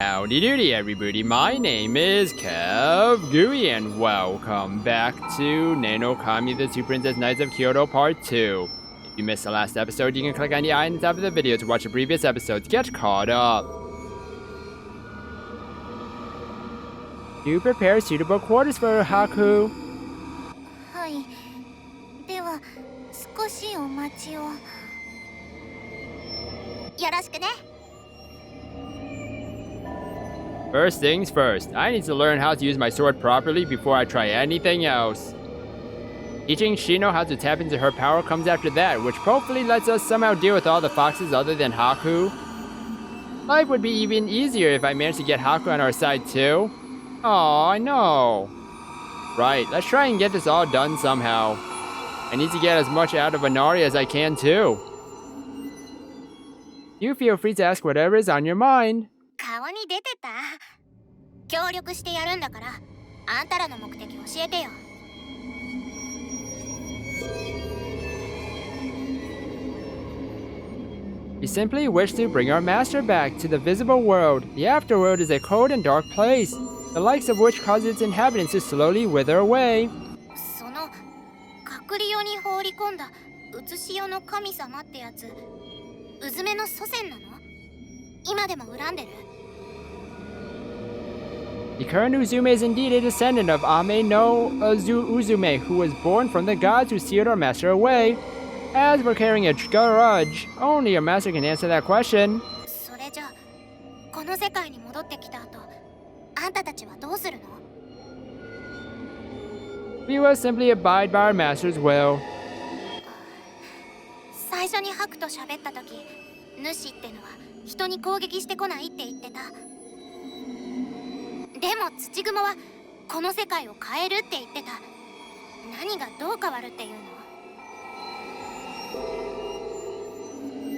Howdy doody everybody, my name is KevGuuey and welcome back to Nanokami the Two Princess Knights of Kyoto Part 2. If you missed the last episode, you can click on the eye on the top of the video to watch the previous episode to get caught up. You prepare suitable quarters for Haku. はい。では、少しお待ちを。よろしくね。 First things first, I need to learn how to use my sword properly before I try anything else. Teaching Shino how to tap into her power comes after that, which hopefully lets us somehow deal with all the foxes other than Haku. Life would be even easier if I managed to get Haku on our side too. Aw, I know. Right, let's try and get this all done somehow. I need to get as much out of Inari as I can too. You feel free to ask whatever is on your mind. 顔に出てた。協力してやるんだから、あんたらの目的教えてよ。We simply wish to bring our master back to the visible world. The afterworld is a cold and dark place, the likes of which cause its inhabitants to slowly wither away. その隔離用に放り込んだ写し用の神様ってやつ、うずめの祖先なの？今でも恨んでる？ The current Uzume is indeed a descendant of Ame no Uzume, who was born from the gods who sealed our master away. As for carrying a grudge, only your master can answer that question. それじゃ、この世界に戻ってきた後、あんたたちはどうするの？ We will simply abide by our master's will. 最初にハクと喋った時、主ってのは人に攻撃してこないって言ってた。でも土雲はこの世界を変えるって言ってた。何がどう変わるっていうの？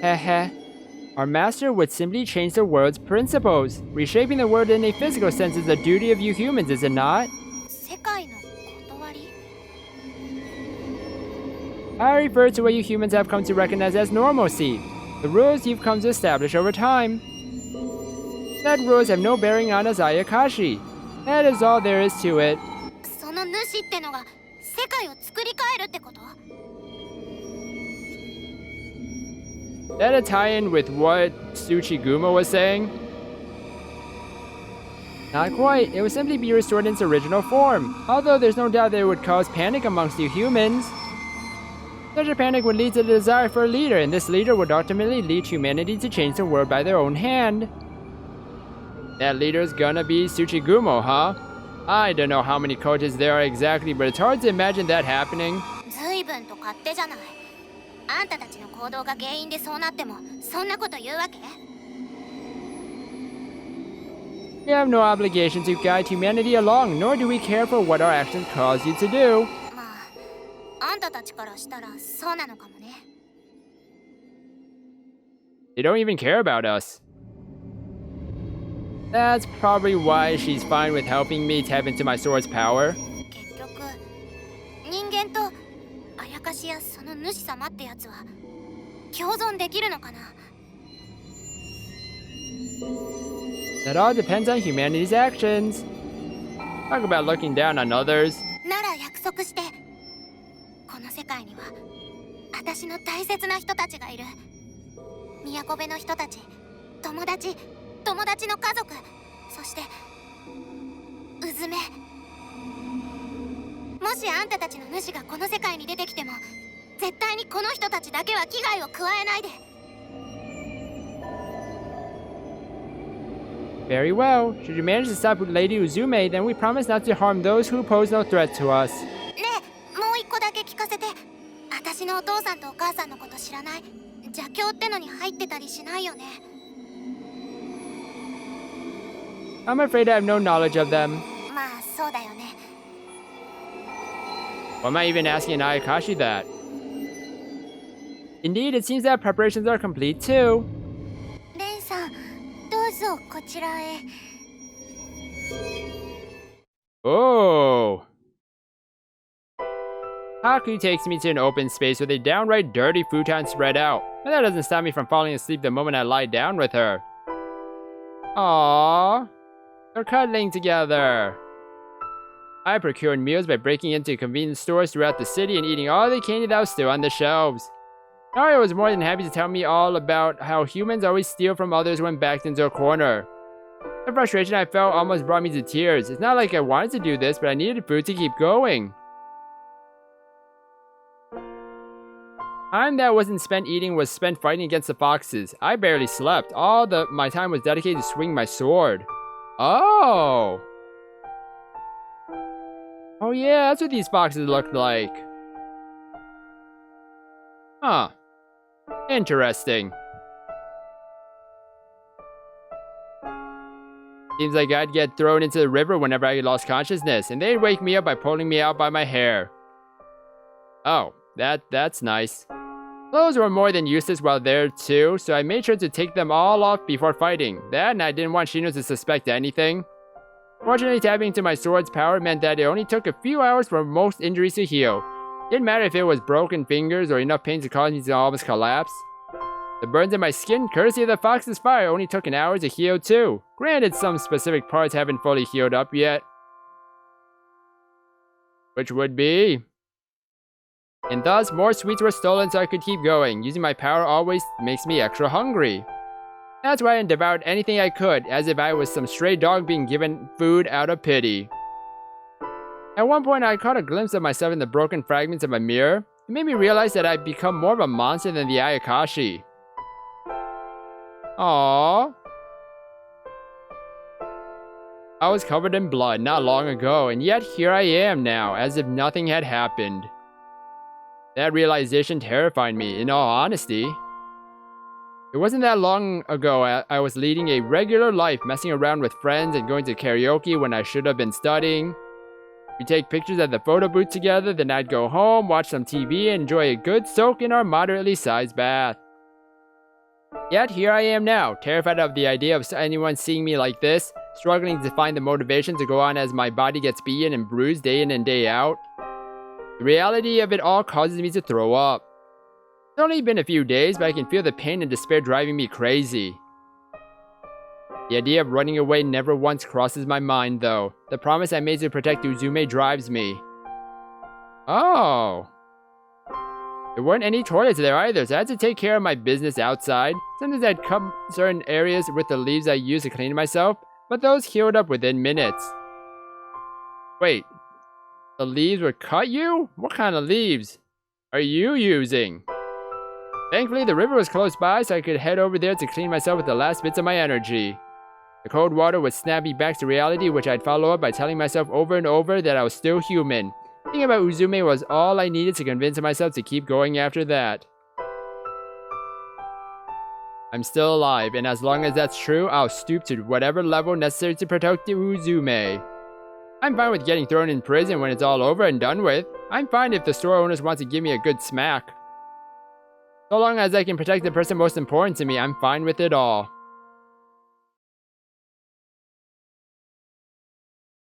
Heh. Our master would simply change the world's principles. Reshaping the world in a physical sense is the duty of you humans, is it not? 世界の断り？ I refer to what you humans have come to recognize as normalcy, the rules you've come to establish over time. Said rules have no bearing on us Ayakashi. That is all there is to it. その主ってのが世界を作り変えるってこと？ That a tie-in with what Tsuchigumo was saying? Not quite. It would simply be restored in its original form, although there's no doubt that it would cause panic amongst you humans. Such a panic would lead to the desire for a leader, and this leader would ultimately lead humanity to change the world by their own hand. That leader's gonna be Tsuchigumo, huh? I don't know how many coaches there are exactly, but it's hard to imagine that happening. 随分と勝手じゃない。あんたたちの行動が原因でそうなっても、そんなこと言うわけ？ We have no obligation to guide humanity along, nor do we care for what our actions cause you to do. まあ、あんたたちからしたらそうなのかもね。 They don't even care about us. That's probably why she's fine with helping me tap into my sword's power. 結局、人間とあやかしやその主様ってやつは共存できるのかな？ That all depends on humanity's actions. Talk about looking down on others. なら約束して。この世界には私の大切な人たちがいる。都辺の人たち、友達の家族、そしてうずめ。もしあんたたちの主がこの世界に出てきても、絶対にこの人たちだけは危害を加えないで。 Very well. Should you manage to stop with Lady Uzume, then we promise not to harm those who pose no threat to us. ねえ、もう一個だけ聞かせて。私のお父さんとお母さんのこと知らない？邪教ってのに入ってたりしないよね？ I'm afraid I have no knowledge of them. まあそうだよね。 Why am I even asking Ayakashi that? Indeed, it seems that preparations are complete too. レンさん、どうぞこちらへ。 Oh! Haku takes me to an open space with a downright dirty futon spread out, but that doesn't stop me from falling asleep the moment I lie down with her. Aww. They're cuddling together. I procured meals by breaking into convenience stores throughout the city and eating all the candy that was still on the shelves. Nario was more than happy to tell me all about how humans always steal from others when backed into a corner. The frustration I felt almost brought me to tears. It's not like I wanted to do this, but I needed food to keep going. Time that wasn't spent eating was spent fighting against the foxes. I barely slept. All my time was dedicated to swinging my sword. Oh! Oh yeah, that's what these foxes looked like. Huh. Interesting. Seems like I'd get thrown into the river whenever I lost consciousness, and they'd wake me up by pulling me out by my hair. Oh, that's nice. Clothes were more than useless while there too, so I made sure to take them all off before fighting. That, and I didn't want Shino to suspect anything. Fortunately, tapping into my sword's power meant that it only took a few hours for most injuries to heal. Didn't matter if it was broken fingers or enough pain to cause me to almost collapse. The burns in my skin, courtesy of the fox's fire, only took an hour to heal too. Granted, some specific parts haven't fully healed up yet. Which would be... And thus, more sweets were stolen so I could keep going. Using my power always makes me extra hungry. That's why I devoured anything I could, as if I was some stray dog being given food out of pity. At one point, I caught a glimpse of myself in the broken fragments of a mirror. It made me realize that I'd become more of a monster than the Ayakashi. Aww. I was covered in blood not long ago, and yet here I am now, as if nothing had happened. That realization terrified me, in all honesty. It wasn't that long ago I was leading a regular life, messing around with friends and going to karaoke when I should have been studying. We'd take pictures at the photo booth together, then I'd go home, watch some TV, and enjoy a good soak in our moderately sized bath. Yet here I am now, terrified of the idea of anyone seeing me like this, struggling to find the motivation to go on as my body gets beaten and bruised day in and day out. The reality of it all causes me to throw up. It's only been a few days, but I can feel the pain and despair driving me crazy. The idea of running away never once crosses my mind, though. The promise I made to protect Uzume drives me. Oh. There weren't any toilets there either, so I had to take care of my business outside. Sometimes I'd cut certain areas with the leaves I used to clean myself, but those healed up within minutes. Wait. The leaves would cut you? What kind of leaves are you using? Thankfully, the river was close by, so I could head over there to clean myself with the last bits of my energy. The cold water would snap me back to reality, which I'd follow up by telling myself over and over that I was still human. Thinking about Uzume was all I needed to convince myself to keep going after that. I'm still alive, and as long as that's true, I'll stoop to whatever level necessary to protect Uzume. I'm fine with getting thrown in prison when it's all over and done with. I'm fine if the store owners want to give me a good smack. So long as I can protect the person most important to me, I'm fine with it all.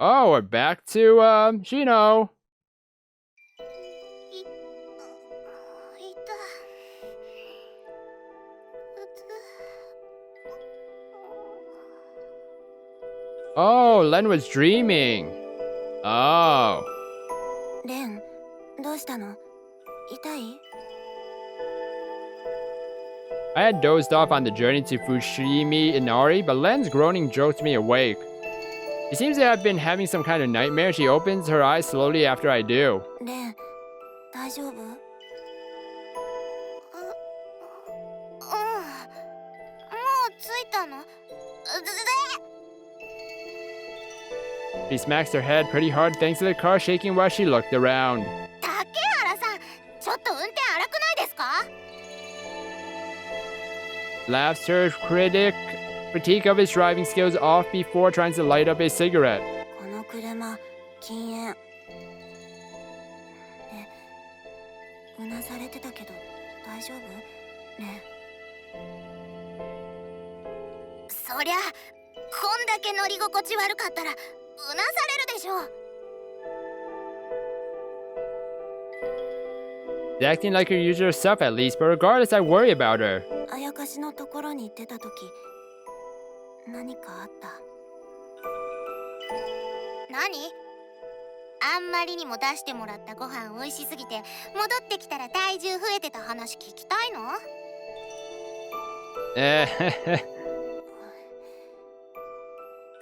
Oh, we're back to, Shino. Oh, Len was dreaming. Oh. Len, どうしたの? 痛い? I had dozed off on the journey to Fushimi Inari, but Len's groaning jolted me awake. She seems to have been having some kind of nightmare. She opens her eyes slowly after I do. Len, 大丈夫? もう着いたの? She smacks her head pretty hard thanks to the car shaking while she looked around. 竹原さん、ちょっと運転荒くないですか? Laughs her critique of his driving skills off before trying to light up a cigarette. この車、禁煙。ね、うなされてたけど大丈夫？ね。そりゃ、こんだけ乗り心地悪かったらうなされるでしょ。Acting like her usual self at least, but regardless, I worry about her. あやかしのところに行ってた時、何かあった？何？あんまりにも出してもらったご飯美味しすぎて戻ってきたら体重増えてた話聞きたいの？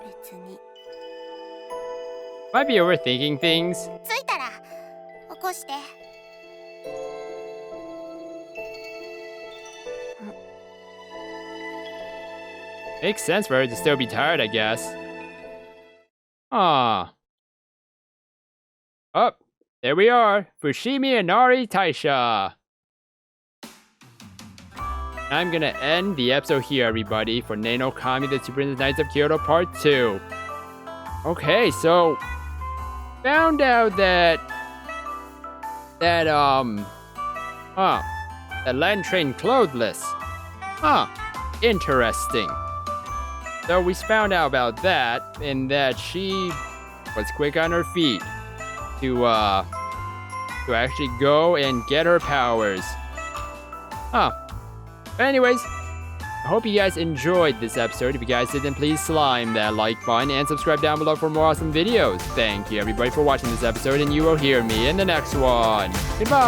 別に。 Might be overthinking things. 着いたら起こして。Makes sense for her to still be tired, I guess. Ah. Oh, there we are. Fushimi Inari Taisha. I'm gonna end the episode here, everybody, for Nano Kami, the Two Princess Knights of Kyoto Part 2. Okay, so found out that that LEN trained clothless. Interesting. So we found out about that, and that she was quick on her feet to actually go and get her powers. But anyways, I hope you guys enjoyed this episode. If you guys did, then please slime that like button and subscribe down below for more awesome videos. Thank you everybody for watching this episode, and you will hear me in the next one. Goodbye!